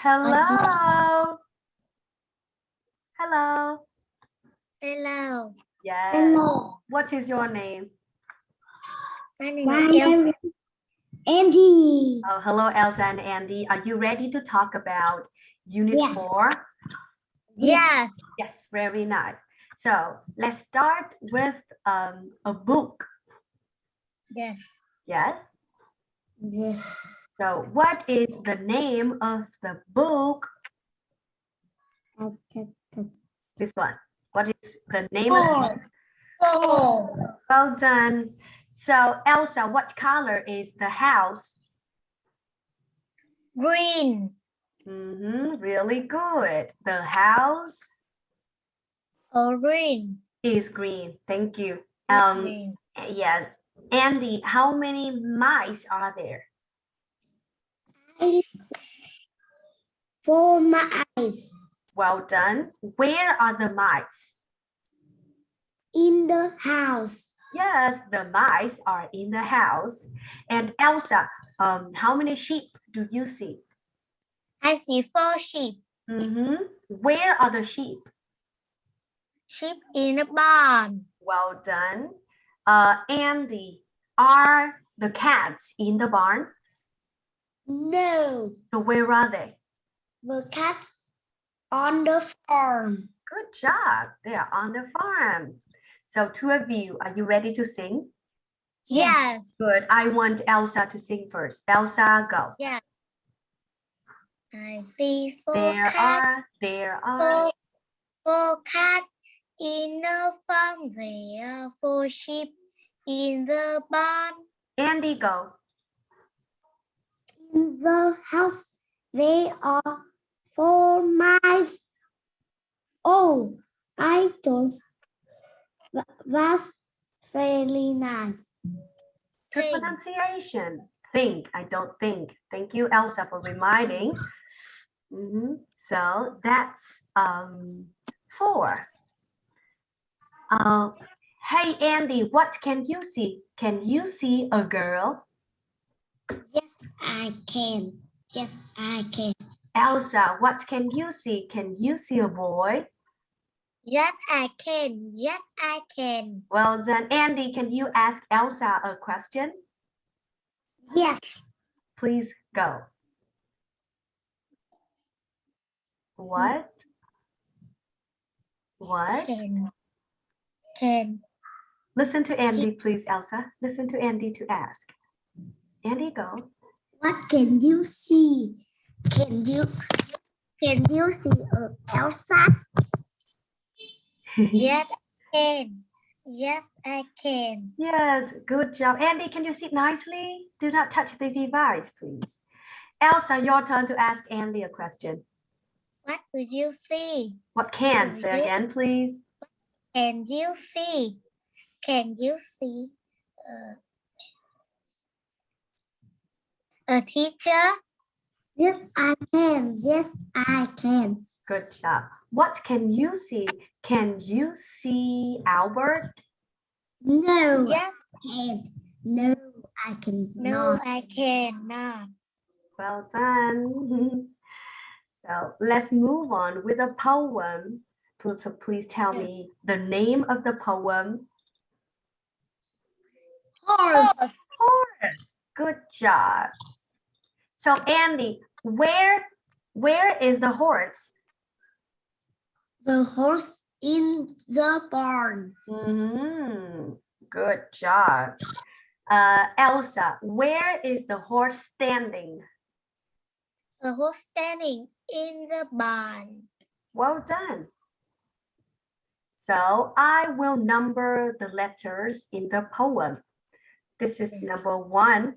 Hello. Hello. Hello. Yes. Hello. What is your name? My name is Elsa. Andy. Oh, hello, Elsa and Andy. Are you ready to talk about Unit Yes. 4? Yes. Yes, very nice. So let's start with a book. Yes. Yes. Yes. So what is the name of the book? This one. What is the name of the book? Oh. Well done. So Elsa, what color is the house? Green. Really good. The house Orange. is green. Thank you. Green. Yes. Andy, how many mice are there? 4 mice Well done. Where are the mice? in the house. Yes, the mice are in the house. And Elsa, how many sheep do you see? I see 4 sheep. Where are the sheep? Sheep in the barn. Well done. Andy, are the cats in the barn? No, So where are they? the cats on the farm. Good job. They are on the farm. So two of you, are you ready to sing? Yes. Good. I want Elsa to sing first. Elsa, go. Yes. I see 4 There cats. are. 4 cats in the farm. There are 4 sheep in the barn. Andy, go. In the house, there are 4 mice. Oh, I just that's very nice. Good Think. pronunciation. Think, I don't think. Thank you, Elsa, for reminding. So that's 4. Hey, Andy, what can you see? Can you see a girl? Yes, I can. Yes, I can. Elsa, what can you see? Can you see a boy? Yes, I can. Yes, I can. Well done. Andy, can you ask Elsa a question? Yes. Please go. What? Can. Listen to Andy, please, Elsa. Listen to Andy to ask. Andy, go. What can you see? Can you see Elsa? Yes, I can. Yes, I can. Yes, good job. Andy, can you sit nicely? Do not touch the device, please. Elsa, your turn to ask Andy a question. What do you see? What can? Say again, please. Can you see? Can you see a teacher? Yes, I can. Yes, I can. Good job. What can you see? Can you see Albert? No. Yes. No, I can No, not. I cannot. Well done. So let's move on with a poem. So please tell me the name of the poem. Horse. Horse. Good job. So Andy, where is the horse? The horse in the barn. Good job. Elsa, where is the horse standing? The horse standing in the barn. Well done. So I will number the letters in the poem. This is number 1,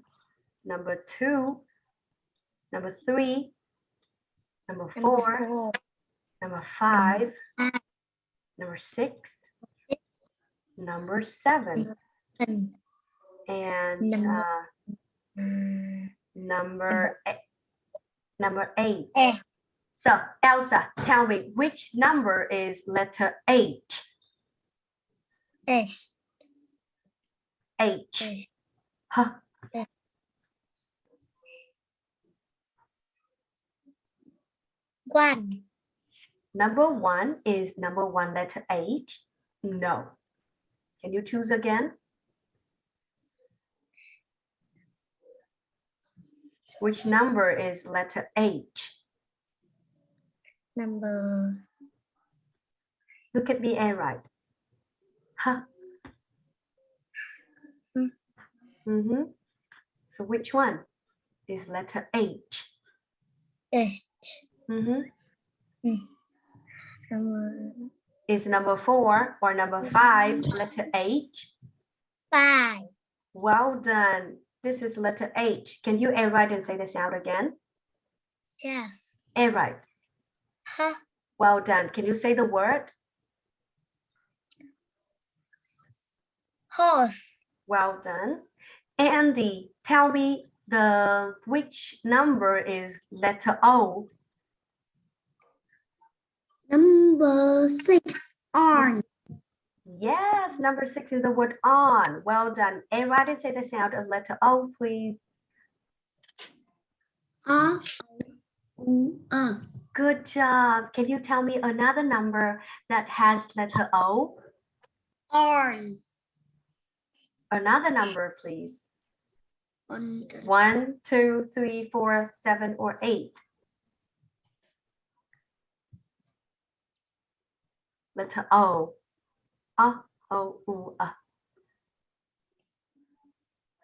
number 2, number 3, number 4, number 5, number 6, number 7, and number 8. So Elsa, tell me which number is letter H? H. H. Huh. One. Number one is number one letter H? No. Can you choose again? Which number is letter H? Number. Look at me and write. Huh? So which one is letter H? H. Is number 4 or number 5 letter H? 5. Well done. This is letter H. Can you write and say the sound again? Yes. Write. Huh. Well done. Can you say the word? Horse. Well done. Andy, tell me which number is letter O? Number 6. On. Yes, number 6 is the word on. Well done. Write and say the sound of letter O, please. Good job. Can you tell me another number that has letter O? On. Another number, please. On. 1, 2, 3, 4, 7, or 8. Letter O. O, A.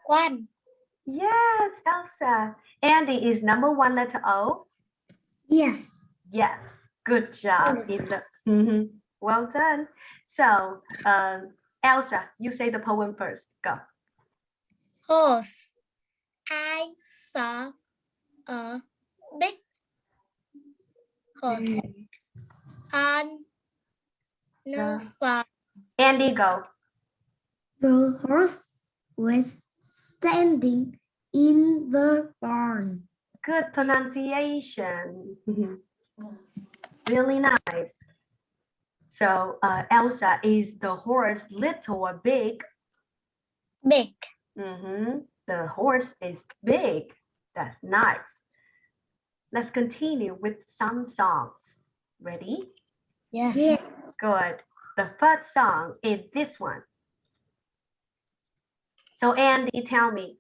1. Yes, Elsa. Andy, is number 1 letter O? Yes. Yes. Good job. Yes. Well done. So, Elsa, you say the poem first. Go. Horse. I saw a big horse on the farm. Andy, go. The horse was standing in the barn. Good pronunciation. Really nice. So, Elsa, is the horse little or big? Big. The horse is big. That's nice. Let's continue with some songs. Ready? Yes. Yes. Good. The first song is this one. So Andy, tell me,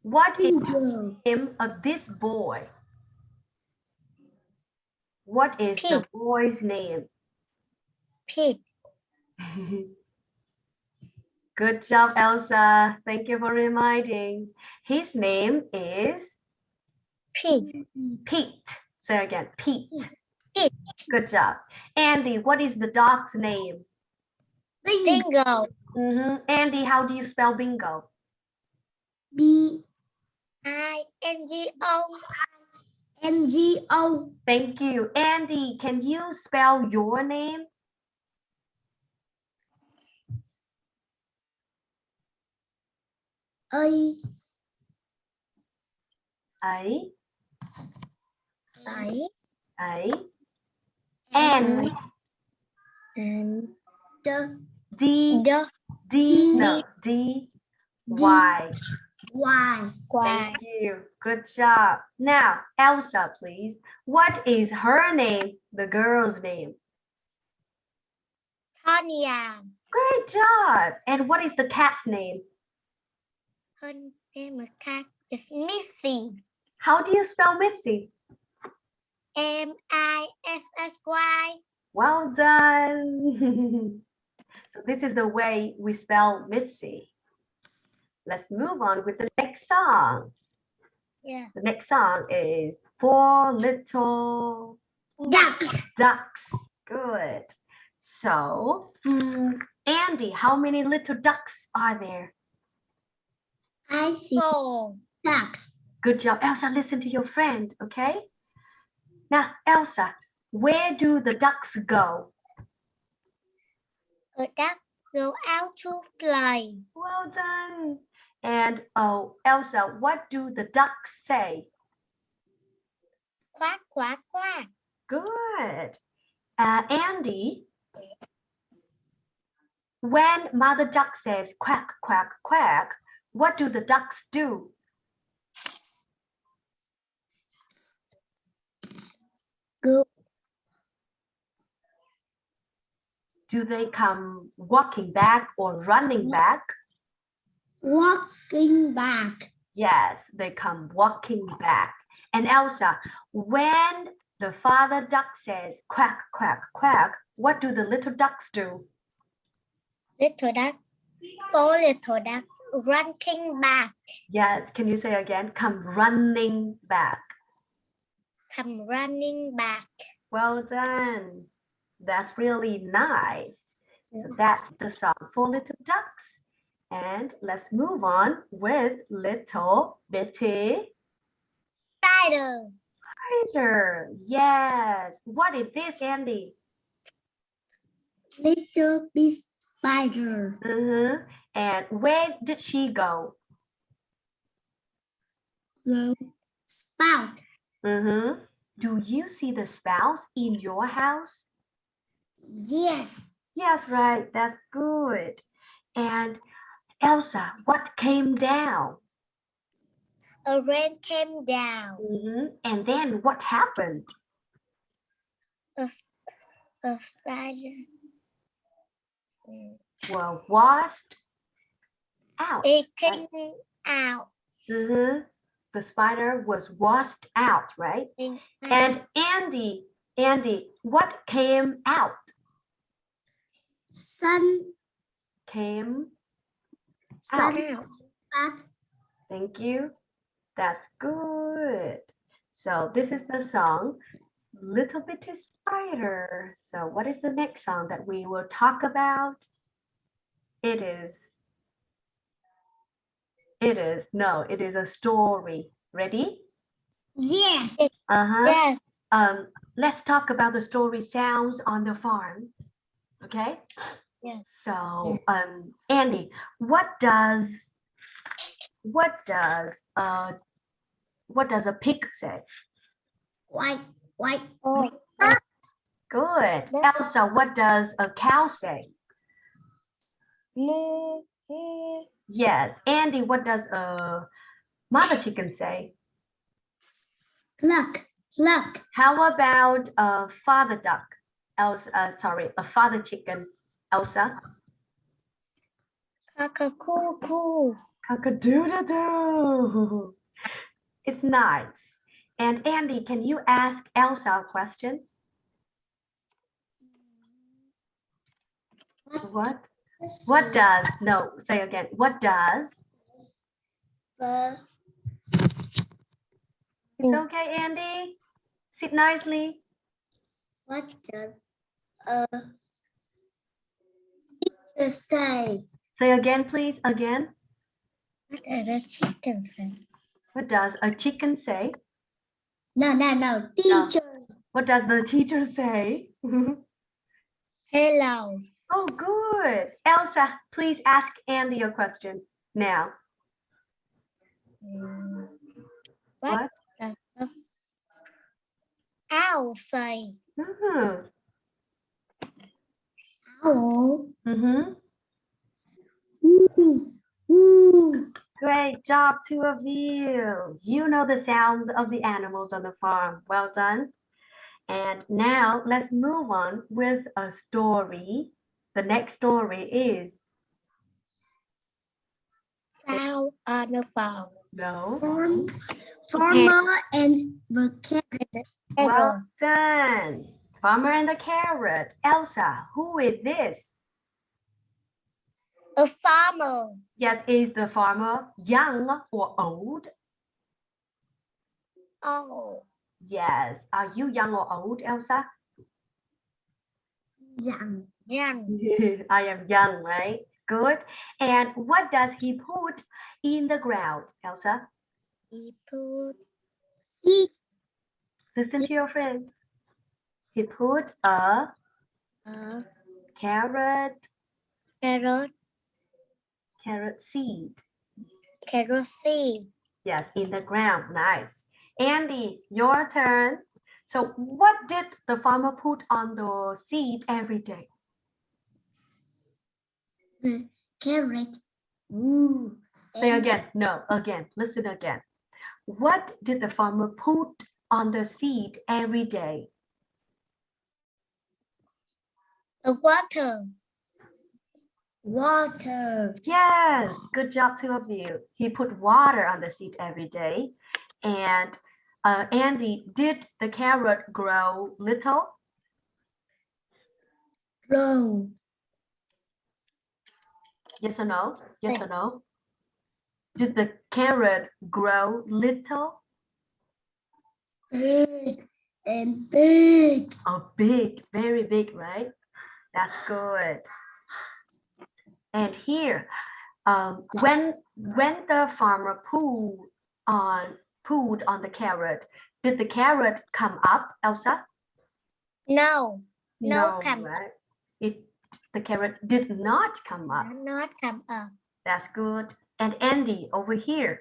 what is the name of this boy? What is the boy's name? Pig. Good job, Elsa. Thank you for reminding. His name is Pig. Pete. Say again, Pete. Pete. Good job. Andy, what is the dog's name? Bingo. Andy, how do you spell bingo? B-I-N-G-O. N-G-O. Thank you. Andy, can you spell your name? A. N. D. No, D. Y. Thank you. Good job. Now, Elsa, please. What is her name, the girl's name? Tanya. Great job. And what is the cat's name? Her name of cat is Missy. How do you spell Missy? M-I-S-S-Y. Well done. So this is the way we spell Missy. Let's move on with the next song. Yeah. The next song is Four Little Ducks. Good. So, Andy, how many little ducks are there? I see 4. ducks. Good job. Elsa, listen to your friend, okay? Now, Elsa, where do the ducks go? A duck go out to play. Well done. And Elsa, what do the ducks say? Quack, quack, quack. Good. Andy, when Mother Duck says quack, quack, quack, what do the ducks do? Go do they come walking back or running back? Walking back. Yes, they come walking back. And Elsa, when the father duck says quack, quack, quack, what do the little ducks do? Little duck, 4 little duck running back. Yes, can you say again? Come running back. Come running back. Well done. That's really nice. So that's the song for little ducks. And let's move on with little bitty Spider. spider. Yes. What is this, Andy? Little big spider. And where did she go? The spout. Do you see the spouts in your house? Yes. Yes, right. That's good. And Elsa, what came down? A rain came down. And then what happened? A spider. Well, washed out. It came out. The spider was washed out, right? And Andy, what came out? Sun Came out. Thank you. That's good. So this is the song, Little Bitty Spider. So what is the next song that we will talk about? It is a story. Ready? Yes. Yes. Let's talk about the story Sounds on the Farm. Okay? Yes. So, Andy, what does a pig say? White. Oh. Good. Elsa, what does a cow say? Moo. Yes. Andy, what does a mother chicken say? Cluck. How about a father duck? Elsa, a father chicken. Elsa? Cock-a-coo-coo. Cock-a-doodle-doo. It's nice. And Andy, can you ask Elsa a question? What? What does, no, say again. What does? It's okay, Andy. Sit nicely. What does teacher say? Say again, please, again. What does a chicken say? What does a chicken say? No. Teacher. What does the teacher say? Hello. Oh, good. Elsa, please ask Andy a question now. What? Does the owl say? Owl. Great job, two of you. You know the sounds of the animals on the farm. Well done. And now let's move on with a story. The next story is Cow on the farm. no. Farmer and the carrot. Well done. Farmer and the carrot. Elsa, who is this? A farmer. Yes, is the farmer young or old? Oh. Yes. Are you young or old, Elsa? Young. I am young, right? Good. And what does he put in the ground, Elsa? He put Seed. Listen to your friend. He put a carrot seed. Carrot seed. Yes, in the ground. Nice. Andy, your turn. So what did the farmer put on the seed every day? The carrot. Say again. No, again. Listen again. What did the farmer put on the seed every day? A water. Water. Yes, good job, two of you. He put water on the seed every day. And Andy, did the carrot grow little? Grow. Yes or no? Yes or no? Did the carrot grow little? Big and big. Oh, big, very big, right? That's good. And here, when the farmer pulled on the carrot, did the carrot come up, Elsa? No. No, come right? The carrot did not come up. not come up. That's good. And Andy, over here.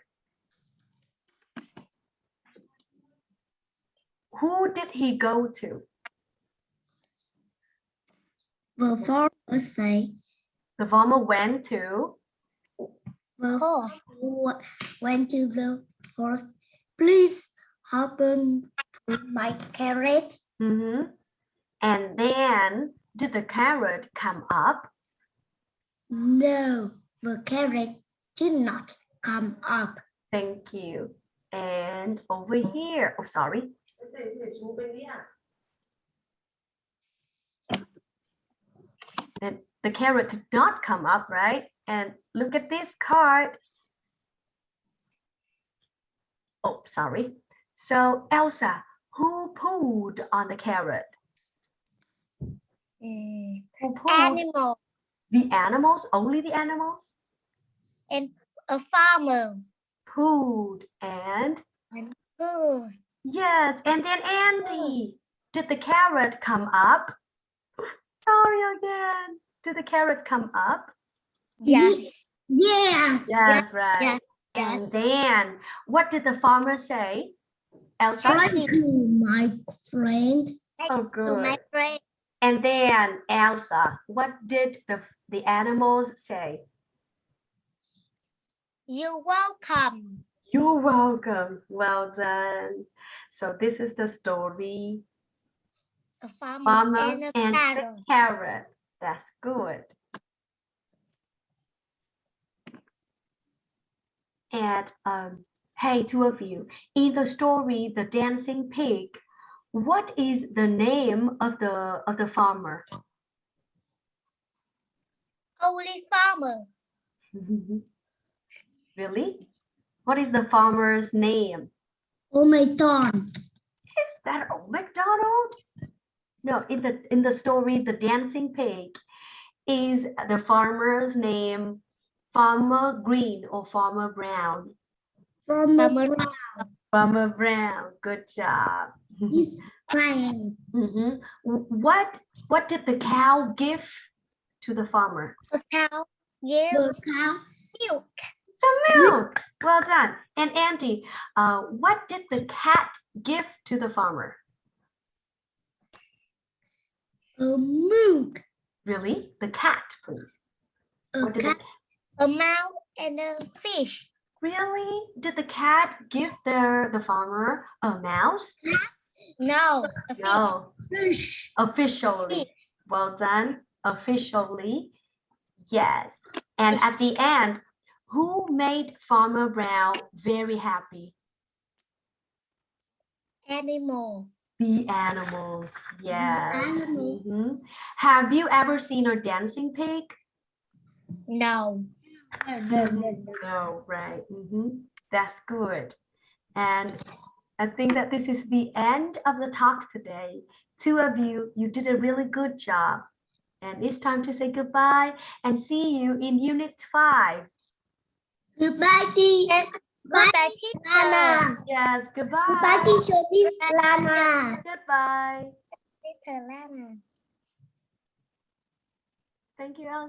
Who did he go to? The farmer say. The farmer went to. The horse went to the horse. Please open my carrot. Mm-hmm. And then, did the carrot come up? No, the carrot did not come up. Thank you. And over here, oh, sorry. And the carrot did not come up, right? And look at this card. Oh, sorry. So, Elsa, who pulled on the carrot? Who pulled? Animal The animals, only the animals? and a farmer. Pulled and Good. yes, and then Andy, did the carrot come up? Sorry again. Did the carrot come up? Yes. Yes. Yes, right. yes, And yes. then what did the farmer say? Elsa? Thank you, my friend. Oh, To my good. friend. And then Elsa, what did the animals say? You're welcome. You're welcome. Well done. So this is the story. A farmer, Farmer and a and carrot. the carrot. That's good. And hey, two of you, in the story, The Dancing Pig, what is the name of the farmer? Only farmer. Really? What is the farmer's name? Oh my God. Is that Old MacDonald? No, in the story, The Dancing Pig, is the farmer's name Farmer Green or Farmer Brown? Farmer. Farmer Brown. Good job. Is crying. Mhm. What did the cow give to the farmer? A cow. The Yes. cow. Milk. Some milk. Well done. And Andy, what did the cat give to the farmer? A milk. Really? The cat, please. A What did the cat. A mouse and a fish. Really? Did the cat give the farmer a mouse? No. A fish. No. Fish. Officially. Well done. Officially. Yes. And at the end, who made Farmer Brown very happy? Animal. The animals. Yes. Animal. Mhm. Have you ever seen a dancing pig? No. No, right. That's good. And I think that this is the end of the talk today. Two of you, you did a really good job. And it's time to say goodbye and see you in Unit 5. Goodbye, teacher. Goodbye, teacher. Lana. Yes, goodbye. Goodbye, teacher. Miss Lana. Goodbye. Teacher Lana. Thank you, Elsa.